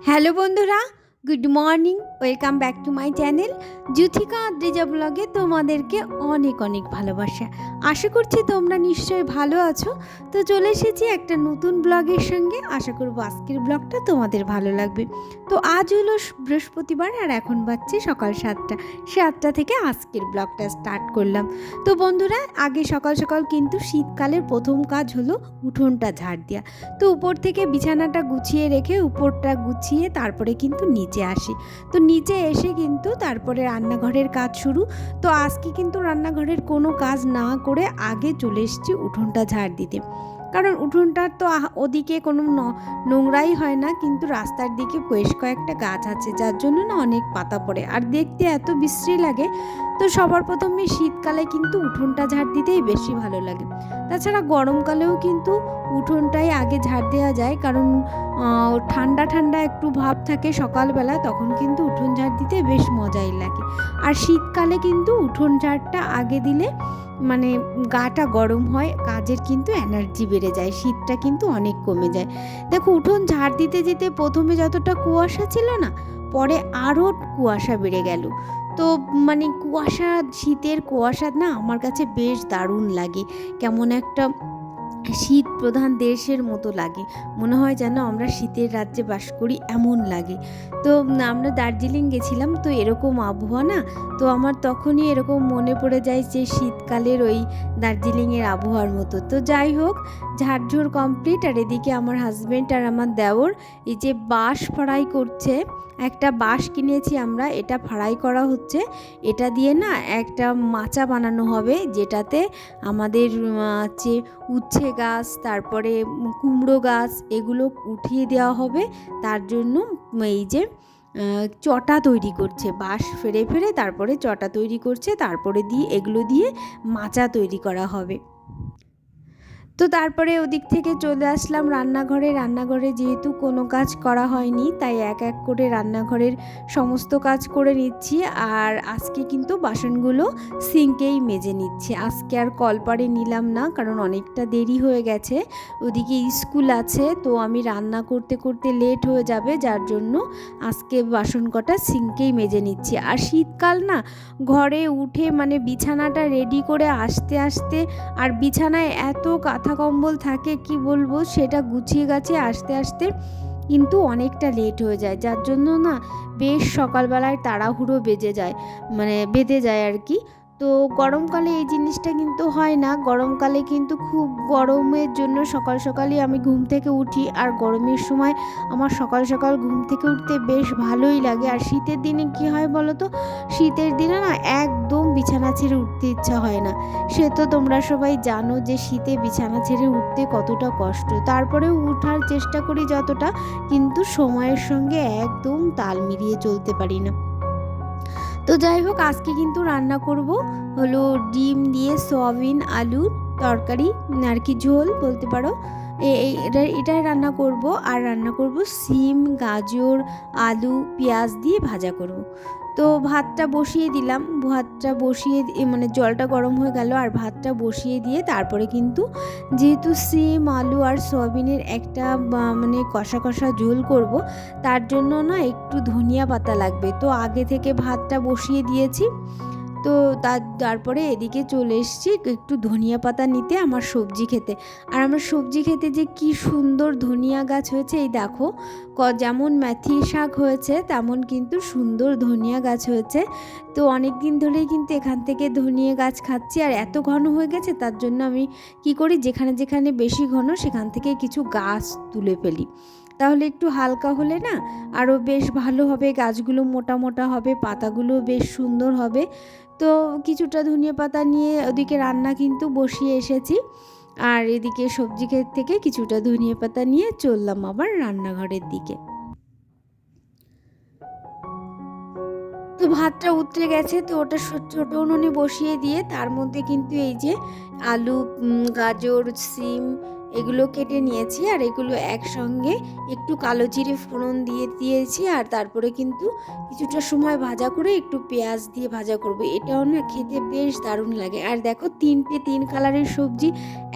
Hello বন্ধুরা, good morning. Welcome back to my channel Juthika Adrija ব্লগে তোমাদেরকে অনেক অনেক ভালোবাসা। আশা করছি তোমরা নিশ্চয়ই ভালো আছো। তো চলে এসেছি একটা নতুন ব্লগের সঙ্গে। আশা করব আজকের ব্লগটা তোমাদের ভালো লাগবে। তো আজ হলো বৃহস্পতিবার আর এখন বাজছে সকাল 7টা থেকে আজকের ব্লগটা স্টার্ট করলাম। তো বন্ধুরা, আগে সকাল সকাল কিন্তু শীতকালের প্রথম কাজ হলো উঠোনটা ঝাড় দেওয়া। তো উপর থেকে বিছানাটা গুছিয়ে রেখে উপরটা গুছিয়ে তারপরে কিন্তু নিচে আসি। তো নিচে এসে কিন্তু তারপরে রান্নাঘরের কাজ শুরু। তো আজকে কিন্তু রান্নাঘরের কোনো কাজ না করে আগে চলে এসেছি উঠোনটা ঝাড় দিতে। কারণ উঠোনটার তো ওদিকে কোনো নোংরাই হয় না, কিন্তু রাস্তার দিকে বেশ কয়েকটা গাছ আছে যার জন্য না অনেক পাতা পড়ে আর দেখতে এত বিশ্রী লাগে। তো সবার প্রথমে শীতকালে কিন্তু উঠোনটা ঝাড় দিতেই বেশি ভালো লাগে। তাছাড়া গরমকালেও কিন্তু উঠোনটাই আগে ঝাড় দেওয়া যায়, কারণ ঠান্ডা ঠান্ডা একটু ভাব থাকে সকালবেলা, তখন কিন্তু উঠোন ঝাড় দিতে বেশ মজাই লাগে। আর শীতকালে কিন্তু উঠোন ঝাড়টা আগে দিলে মানে গাটা গরম হয়, কাজের কিন্তু এনার্জি বেড়ে যায়, শীতটা কিন্তু অনেক কমে যায়। দেখো, উঠোন ঝাড় দিতে যেতে প্রথমে যতটা কুয়াশা ছিল না, পরে আরও কুয়াশা বেড়ে গেল। তো মানে কুয়াশা, শীতের কুয়াশা না আমার কাছে বেশ দারুণ লাগে। কেমন একটা শীত প্রধান দেশের মতো লাগে, মনে হয় যেন আমরা শীতের রাজ্যে বাস করি এমন লাগে। তো আমরা দার্জিলিং গেছিলাম, তো এরকম আবহাওয়া না, তো আমার তখনই এরকম মনে পড়ে যায় যে শীতকালের ওই দার্জিলিংয়ের আবহাওয়ার মতো। তো যাই হোক, ঝাড়ঝোড় কমপ্লিট। আর এদিকে আমার হাজব্যান্ড আর আমার দেওর এই যে বাঁশ ফ্রাই করছে। একটা বাঁশ কিনেছি আমরা, এটা ফ্রাই করা হচ্ছে। এটা দিয়ে না একটা মাচা বানানো হবে, যেটাতে আমাদের যে উচ্ছে গাছ, তারপরে কুমড়ো গাছ, এগুলো উঠিয়ে দেওয়া হবে। তার জন্য এই যে চটা তৈরি করছে, বাঁশ ফেরে ফেরে তারপরে চটা তৈরি করছে, তারপরে দিয়ে এগুলো দিয়ে মাচা তৈরি করা হবে। তো তারপরে ওদিক থেকে চলে আসলাম রান্নাঘরে যেহেতু কোনো কাজ করা হয়নি, তাই এক এক করে রান্নাঘরের সমস্ত কাজ করে নিচ্ছি। আর আজকে কিন্তু বাসনগুলো সিঙ্কেই মেজে নিচ্ছি, আজকে আর কলপারে নিলাম না, কারণ অনেকটা দেরি হয়ে গেছে। ওদিকে স্কুল আছে, তো আমি রান্না করতে করতে লেট হয়ে যাবে, যার জন্য আজকে বাসন কটা সিঙ্কেই মেজে নিচ্ছি। আর শীতকাল না, ঘরে উঠে মানে বিছানাটা রেডি করে আসতে আসতে, আর বিছানায় এত কাঁথা কম্বল থাকে কি বলবো, সেটা গুছিয়ে গাছিয়ে আসতে আসতে কিন্তু অনেকটা লেট হয়ে যায়, যার জন্য না বেশ সকালবেলায় তাড়াহুড়ো বেঁধে যায় আর কি। তো গরমকালে এই জিনিসটা কিন্তু হয় না। গরমকালে কিন্তু খুব গরমের জন্য সকাল সকালই আমি ঘুম থেকে উঠি, আর গরমের সময় আমার সকাল সকাল ঘুম থেকে উঠতে বেশ ভালোই লাগে। আর শীতের দিনে কি হয় বলো তো, শীতের দিনে না একদম বিছানা ছেড়ে উঠতে ইচ্ছা হয় না। সে তো তোমরা সবাই জানো যে শীতে বিছানা ছেড়ে উঠতে কতটা কষ্ট। তারপরেও উঠার চেষ্টা করি যতটা, কিন্তু সময়ের সঙ্গে একদম তাল মিলিয়ে চলতে পারি না। তো যাই হোক, আজকে কিন্তু রান্না করব হলো ডিম দিয়ে সয়াবিন আলুর তরকারি, আর কি ঝোল বলতে পারো। এটাই রান্না করব। আর রান্না করব সিম, গাজর, আলু, পেঁয়াজ দিয়ে ভাজা করব। তো ভাতটা বসিয়ে দিলাম, মানে জলটা গরম হয়ে গেল, আর ভাতটা বসিয়ে দিয়ে তারপরে কিন্তু যেহেতু সিম, আলু আর সয়াবিনের একটা মানে কষা কষা ঝোল করব, তার জন্য না একটু ধনিয়া পাতা লাগবে। তো আগে থেকে ভাতটা বসিয়ে দিয়েছি। তো তারপরে এদিকে চলে এসেছি একটু ধনিয়া পাতা নিতে আমার সবজি খেতে। আর আমার সবজি খেতে যে কি সুন্দর ধনিয়া গাছ হয়েছে, এই দেখো, যেমন মেথি শাক হয়েছে তেমন কিন্তু সুন্দর ধনিয়া গাছ হয়েছে। তো অনেক দিন ধরেই কিন্তু এখান থেকে ধনিয়া গাছ খাচ্ছি, আর এত ঘন হয়ে গেছে, তার জন্য আমি কি করি, যেখানে যেখানে বেশি ঘন সেখান থেকে কিছু গাছ তুলে ফেলি, তাহলে একটু হালকা হলে না আরও বেশ ভালো হবে, গাছগুলো মোটা মোটা হবে, পাতাগুলো বেশ সুন্দর হবে। তো কিছুটা ধনিয়া পাতা নিয়ে ওদিকে রান্না কিন্তু বসিয়ে এসেছি, আর এদিকে সবজি ক্ষেত থেকে কিছুটা ধনিয়া পাতা নিয়ে চললাম আবার রান্নাঘরের দিকে। তো ভাতটা উতরে গেছে, তো ওটা ছোটো উনুনে বসিয়ে দিয়ে তার মধ্যে কিন্তু এই যে আলু, গাজর, সিম এগুলো কেটে নিয়েছি, আর এগুলো একসঙ্গে একটু কালো জিরে ফোড়ন দিয়েছি। আর তারপরে কিন্তু কিছুটা সময় ভাজা করে একটু পেঁয়াজ দিয়ে ভাজা করব, এটাও না খেতে বেশ দারুণ লাগে। আর দেখো, তিন কালারের সবজি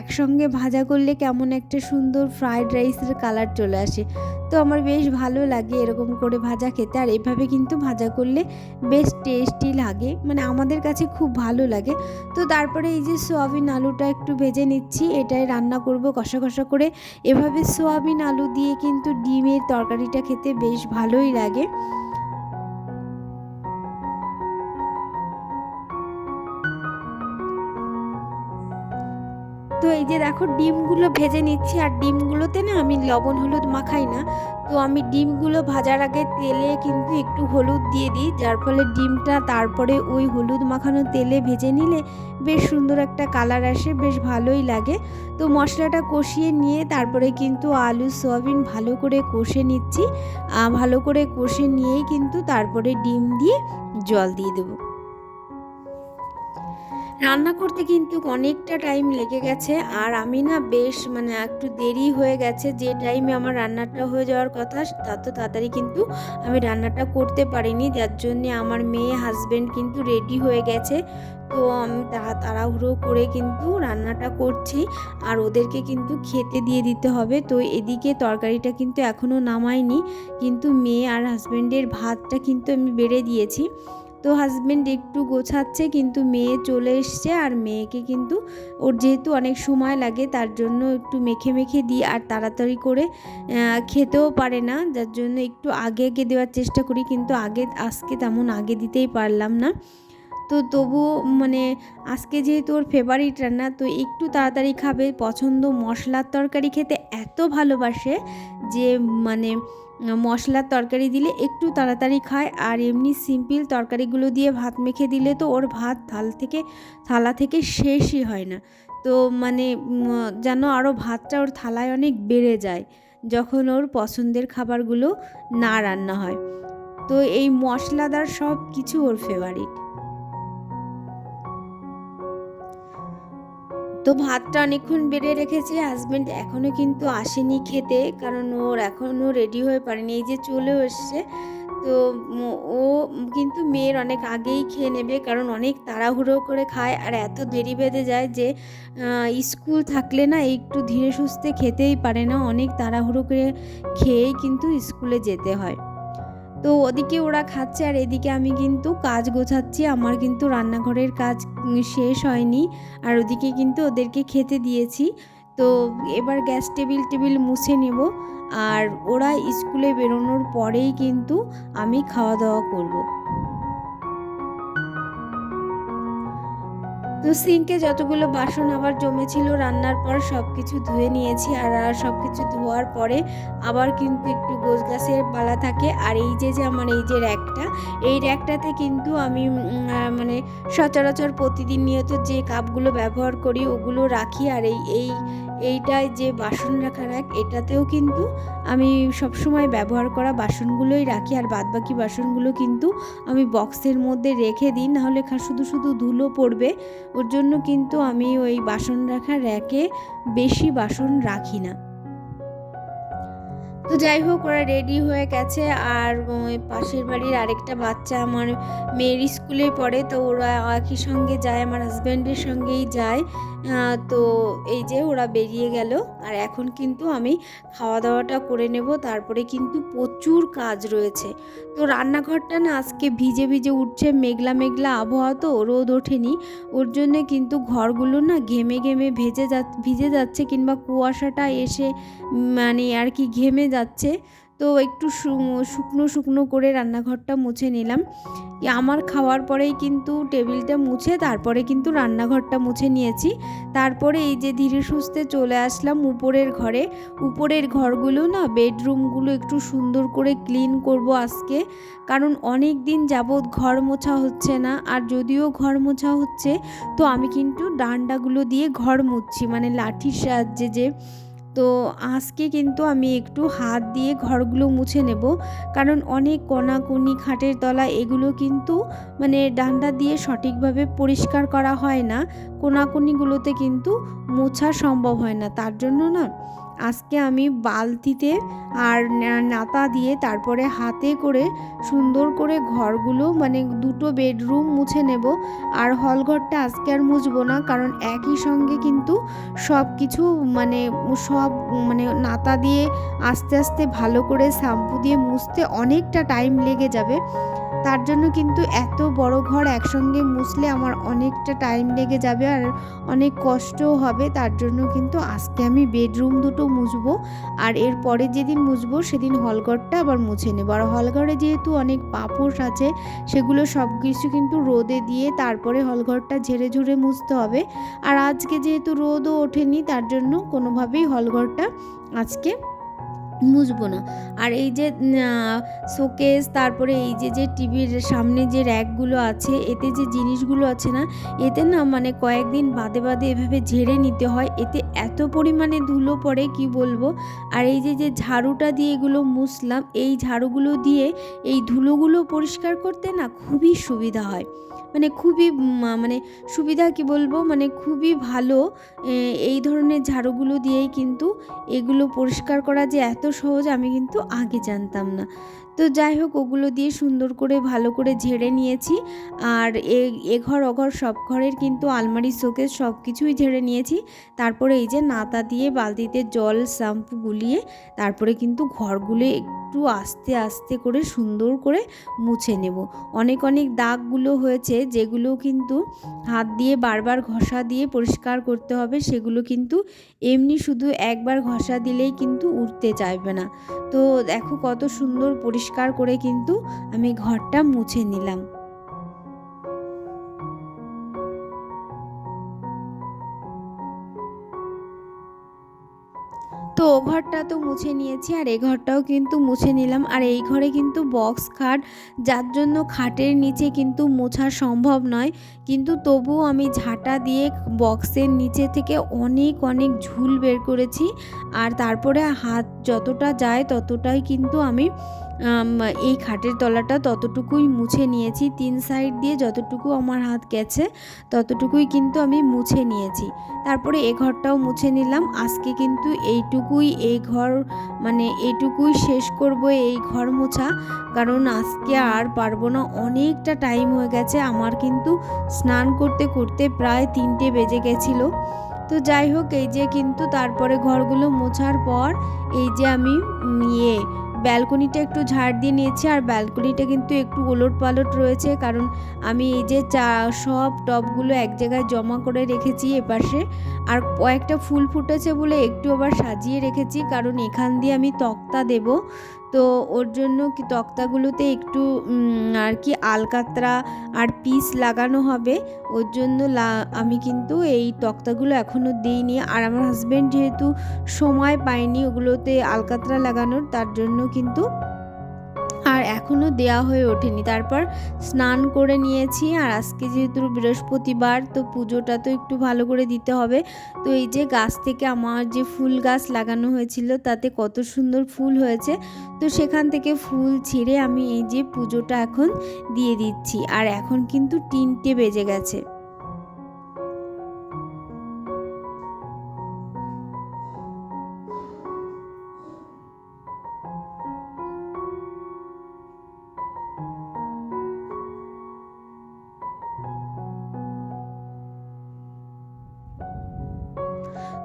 একসঙ্গে ভাজা করলে কেমন একটা সুন্দর ফ্রাইড রাইসের কালার চলে আসে। তো আমার বেশ ভালো লাগে এরকম করে ভাজা খেতে, আর এভাবে কিন্তু ভাজা করলে বেশ টেস্টি লাগে, মানে আমাদের কাছে খুব ভালো লাগে। তো তারপরে এই যে সোয়াবিন আলুটা একটু ভেজে নিচ্ছি, এটাই রান্না করব কষা কষা করে। এভাবে সোয়াবিন আলু দিয়ে কিন্তু ডিমের তরকারিটা খেতে বেশ ভালোই লাগে। তো এই যে দেখো ডিমগুলো ভেজে নিচ্ছি, আর ডিমগুলোতে না আমি লবণ হলুদ মাখাই না। তো আমি ডিমগুলো ভাজার আগে তেলে কিন্তু একটু হলুদ দিয়ে দিই, যার ফলে ডিমটা তারপরে ওই হলুদ মাখানো তেলে ভেজে নিলে বেশ সুন্দর একটা কালার আসে, বেশ ভালোই লাগে। তো মশলাটা কষিয়ে নিয়ে তারপরে কিন্তু আলু সয়াবিন ভালো করে কষে নিচ্ছি। ভালো করে কষে নিয়েই কিন্তু তারপরে ডিম দিয়ে জল দিয়ে দেবো। রান্না করতে কিন্তু অনেকটা টাইম লেগে গেছে, আর আমি না বেশ মানে একটু দেরি হয়ে গেছে। যে টাইমে আমার রান্নাটা হয়ে যাওয়ার কথা তত তাড়াতাড়ি কিন্তু আমি রান্নাটা করতে পারিনি, যার জন্যে আমার মেয়ে হাজব্যান্ড কিন্তু রেডি হয়ে গেছে। তো আমি তাড়াহুড়ো করে কিন্তু রান্নাটা করছি, আর ওদেরকে কিন্তু খেতে দিয়ে দিতে হবে। তো এদিকে তরকারিটা কিন্তু এখনও নামাইনি, কিন্তু মেয়ে আর হাজব্যান্ডের ভাতটা কিন্তু আমি বেড়ে দিয়েছি। তো হাজব্যান্ড একটু গোছাচ্ছে, কিন্তু মেয়ে চলে এসছে, আর মেয়েকে কিন্তু ওর যেহেতু অনেক সময় লাগে তার জন্য একটু মেখে মেখে দিই, আর তাড়াতাড়ি করে খেতেও পারে না, যার জন্য একটু আগে আগে দেওয়ার চেষ্টা করি, কিন্তু আজকে তেমন আগে দিতেই পারলাম না। তো তবুও মানে আজকে যেহেতু ওর ফেভারিট রান্না, তো একটু তাড়াতাড়ি খাবে, পছন্দ মশলার তরকারি খেতে এত ভালোবাসে যে মানে মশলার তরকারি দিলে একটু তাড়াতাড়ি খায়, আর এমনি সিম্পল তরকারিগুলো দিয়ে ভাত মেখে দিলে তো ওর ভাত থালা থেকে শেষই হয় না। তো মানে যেন আরও ভাতটা ওর থালায় অনেক বেড়ে যায় যখন ওর পছন্দের খাবারগুলো না রান্না হয়। তো এই মশলাদার সব কিছু ওর ফেভারিট। তো ভাতটা অনেকক্ষণ বেড়ে রেখেছি, হাজব্যান্ড এখনও কিন্তু আসেনি খেতে, কারণ ওর এখনও রেডি হয়ে পারেনি, এই যে চলেও এসছে। তো ও কিন্তু মেয়ের অনেক আগেই খেয়ে নেবে, কারণ অনেক তাড়াহুড়ো করে খায়, আর এত দেরি বেঁধে যায় যে স্কুল থাকলে না একটু ধীরে সুস্থে খেতেই পারে না, অনেক তাড়াহুড়ো করে খেয়েই কিন্তু স্কুলে যেতে হয়। তো ওদিকে ওরা খাচ্ছে, আর এদিকে আমি কিন্তু কাজ গোছাচ্ছি, আমার কিন্তু রান্নাঘরের কাজ শেষ হয়নি, আর ওদিকে কিন্তু ওদেরকে খেতে দিয়েছি। তো এবার গ্যাস টেবিল মুছে নেব, আর ওরা স্কুলে বেরোনোর পরেই কিন্তু আমি খাওয়া দাওয়া করব। তো সিঙ্কে যতগুলো বাসন আবার জমেছিল রান্নার পর সব কিছু ধুয়ে নিয়েছি, আর সব কিছু ধোয়ার পরে আবার কিন্তু একটু গোছগাছের পালা থাকে। আর এই যে আমার এই যে এই র্যাকটাতে কিন্তু আমি মানে সচরাচর প্রতিদিন নিয়ত যে কাপগুলো ব্যবহার করি ওগুলো রাখি, আর এইটায় যে বাসন রাখা র্যাক এটাতেও কিন্তু আমি সবসময় ব্যবহার করা বাসনগুলোই রাখি, আর বাদবাকি বাসনগুলো কিন্তু আমি বক্সের মধ্যে রেখে দিই, নাহলে শুধু শুধু ধুলো পড়বে। ওর জন্য কিন্তু আমি ওই বাসন রাখার র্যাকে বেশি বাসন রাখি না। তো যাই হোক, ওরা রেডি হয়ে গেছে, আর পাশের বাড়ির আরেকটা বাচ্চা আমার মেয়ের স্কুলে পড়ে, তো ওরা একই সঙ্গে যায়, আমার হাজব্যান্ডের সঙ্গেই যায়। তো এই যে ওরা বেরিয়ে গেল, আর এখন কিন্তু আমি খাওয়া দাওয়াটা করে নেব, তারপরে কিন্তু প্রচুর কাজ রয়েছে। তো রান্নাঘরটা না আজকে ভিজে ভিজে উঠছে, মেঘলা মেঘলা আবহাওয়া, তো রোদ ওঠেনি, ওর জন্যে কিন্তু ঘরগুলো না ঘেমে ঘেমে ভিজে যাচ্ছে, কিংবা কুয়াশাটা এসে মানে আর কি ঘেমে যাচ্ছে। তো একটু শুকনো শুকনো করে রান্নাঘরটা মুছে নিলাম। আমার খাওয়ার পরেই কিন্তু টেবিলটা মুছে তারপরে কিন্তু রান্নাঘরটা মুছে নিয়েছি। তারপরে এই যে ধীরে সুস্থে চলে আসলাম উপরের ঘরগুলো না, বেডরুমগুলো একটু সুন্দর করে ক্লিন করব আজকে, কারণ অনেক দিন যাবৎ ঘর মোছা হচ্ছে না, আর যদিও ঘর মোছা হচ্ছে তো আমি কিন্তু ডান্ডাগুলো দিয়ে ঘর মুছছি, মানে লাঠির সাহায্যে যে। তো আজকে কিন্তু আমি একটু হাত দিয়ে ঘরগুলো মুছে নেব, কারণ অনেক কোনাকুনি খাটের তলা এগুলো কিন্তু মানে ডান্ডা দিয়ে সঠিকভাবে পরিষ্কার করা হয় না, কোনাকুনিগুলোতে কিন্তু মোছা সম্ভব হয় না, তার জন্য না আজকে আমি বালতিতে আর নাতা দিয়ে তারপরে হাতে করে সুন্দর করে ঘরগুলো মানে দুটো বেডরুম মুছে নেব। আর হলঘরটা আজকে আর মুছবো না, কারণ একই সঙ্গে কিন্তু সব কিছু সব নাতা দিয়ে আস্তে আস্তে ভালো করে শ্যাম্পু দিয়ে মুছতে অনেকটা টাইম লেগে যাবে। তার জন্য কিন্তু এত বড় ঘর একসঙ্গে মুছলে আমার অনেকটা টাইম লেগে যাবে আর অনেক কষ্টও হবে। তার জন্য কিন্তু আজকে আমি বেডরুম দুটো মুছবো, আর এর পরে যেদিন মুছবো সেদিন হলঘরটা আবার মুছে নেব। আর হলঘরে যেহেতু অনেক পাপোশ আছে, সেগুলো সব কিছু কিন্তু রোদে দিয়ে তারপরে হলঘরটা ঝেড়ে ঝুড়ে মুছতে হবে। আর আজকে যেহেতু রোদও ওঠেনি, তার জন্য কোনোভাবেই হলঘরটা আজকে মুছবো না। আর এই যে শোকেস, তারপরে এই যে টিভির সামনে যে র্যাকগুলো আছে, এতে যে জিনিসগুলো আছে না, এতে না কয়েকদিন বাদে বাদে এভাবে ঝেড়ে নিতে হয়, এতে এত পরিমাণে ধুলো পড়ে কি বলবো। আর এই যে ঝাড়ুটা দিয়ে এগুলো মুছলাম, এই ঝাড়ুগুলো দিয়ে এই ধুলোগুলো পরিষ্কার করতে না খুবই সুবিধা হয়, খুবই সুবিধা কি বলবো, খুবই ভালো। এই ধরনের ঝাড়ুগুলো দিয়েই কিন্তু এগুলো পরিষ্কার করা যে এত সহজ আমি কিন্তু আগে জানতাম না। তো যাই হোক, ওগুলো দিয়ে সুন্দর করে ভালো করে ঝেড়ে নিয়েছি। আর এঘর ওঘর সব ঘরের কিন্তু আলমারি শোকেস সব কিছুই ঝেড়ে নিয়েছি। তারপরে এই যে নাতা দিয়ে বালতিতে জল শ্যাম্পু গুলিয়ে তারপরে কিন্তু ঘরগুলো একটু আস্তে আস্তে করে সুন্দর করে মুছে নেব। অনেক দাগগুলো হয়েছে, যেগুলো কিন্তু হাত দিয়ে বারবার ঘষা দিয়ে পরিষ্কার করতে হবে, সেগুলো কিন্তু এমনি শুধু একবার ঘষা দিলেই কিন্তু উঠতে চাইবে না। তো দেখো কত সুন্দর পরিষ্কার করে কিন্তু আমি ঘরটা মুছে নিলাম। তো ও ঘরটা তো মুছে নিয়েছি, আর এই ঘরটাও কিন্তু মুছে নিলাম। আর এই ঘরে কিন্তু বক্স খাট, যার জন্য খাটের নিচে কিন্তু মোছা সম্ভব নয়, কিন্তু তবুও আমি ঝাঁটা দিয়ে বক্সের নিচে থেকে অনেক ঝুল বের করেছি। আর তারপরে হাত যতটা যায় ততটাই কিন্তু আমি এই খাটের তলাটা ততটুকুই মুছে নিয়েছি। 3 সাইড দিয়ে যতটুকু আমার হাত গেছে ততটুকুই কিন্তু আমি মুছে নিয়েছি। তারপরে এই ঘরটাও মুছে নিলাম। আজকে কিন্তু এইটুকুই শেষ করব এই ঘর মোছা, কারণ আজকে আর পারবো না, অনেকটা টাইম হয়ে গেছে। আমার কিন্তু স্নান করতে করতে প্রায় 3টে বেজে গেছিলো। তো যাই হোক, এই যে কিন্তু তারপরে ঘরগুলো মোছার পর এই যে আমি ব্যালকনিটা একটু ঝাড় দিয়ে নিয়েছি। আর ব্যালকনিটা কিন্তু একটু ওলট পালট রয়েছে, কারণ আমি এই যে সব টবগুলো এক জায়গায় জমা করে রেখেছি এপাশে। আর কয়েকটা ফুল ফুটেছে বলে একটু আবার সাজিয়ে রেখেছি, কারণ এখান দিয়ে আমি তক্তা দেব। তো ওর জন্য কি তক্তাগুলোতে একটু আর কি আলকাতরা আর পিস লাগানো হবে, ওর জন্য আমি কিন্তু এই তক্তাগুলো এখনও দিইনি। আর আমার হাজব্যান্ড যেহেতু সময় পায়নি ওগুলোতে আলকাতরা লাগানোর, তার জন্য কিন্তু আর এখনও দেয়া হয়ে ওঠেনি। তারপর স্নান করে নিয়েছি। আর আজকে যেহেতু বৃহস্পতিবার, তো পুজোটা তো একটু ভালো করে দিতে হবে। তো এই যে গাছ থেকে আমার যে ফুল গাছ লাগানো হয়েছিল তাতে কত সুন্দর ফুল হয়েছে, তো সেখান থেকে ফুল ছিঁড়ে আমি এই যে পুজোটা এখন দিয়ে দিচ্ছি। আর এখন কিন্তু 3টে বেজে গেছে।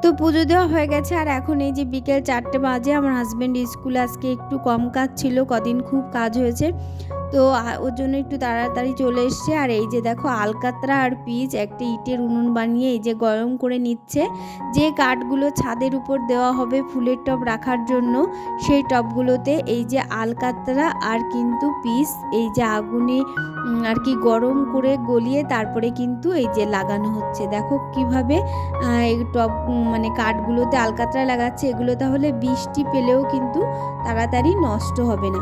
তো পুজো দেওয়া হয়ে গেছে। আর এখন এই যে বিকেল 4টে বাজে, আমার হাজব্যান্ড স্কুলে আজকে একটু কম কাজ ছিল, কদিন খুব কাজ হয়েছে, তো ওর জন্য একটু তাড়াতাড়ি চলে এসছে। আর এই যে দেখো আলকাতরা আর পিচ একটা ইটের উনুন বানিয়ে এই যে গরম করে নিচ্ছে। যে কাঠগুলো ছাদের উপর দেওয়া হবে ফুলের টব রাখার জন্য, সেই টবগুলোতে এই যে আলকাতরা আর কিন্তু পিচ এই যে আগুনে আর কি গরম করে গলিয়ে তারপরে কিন্তু এই যে লাগানো হচ্ছে। দেখো কিভাবে এই টব কাঠগুলোতে আলকাতরা লাগাচ্ছে, এগুলো তাহলে বৃষ্টি পেলেও কিন্তু তাড়াতাড়ি নষ্ট হবে না।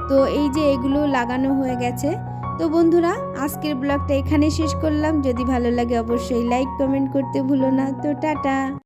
তো এই যে এগুলো লাগানো হয়ে গেছে। তো বন্ধুরা, আজকের ব্লগটা এখানে শেষ করলাম। যদি ভালো লাগে অবশ্যই লাইক কমেন্ট করতে ভুলো না। তো টাটা।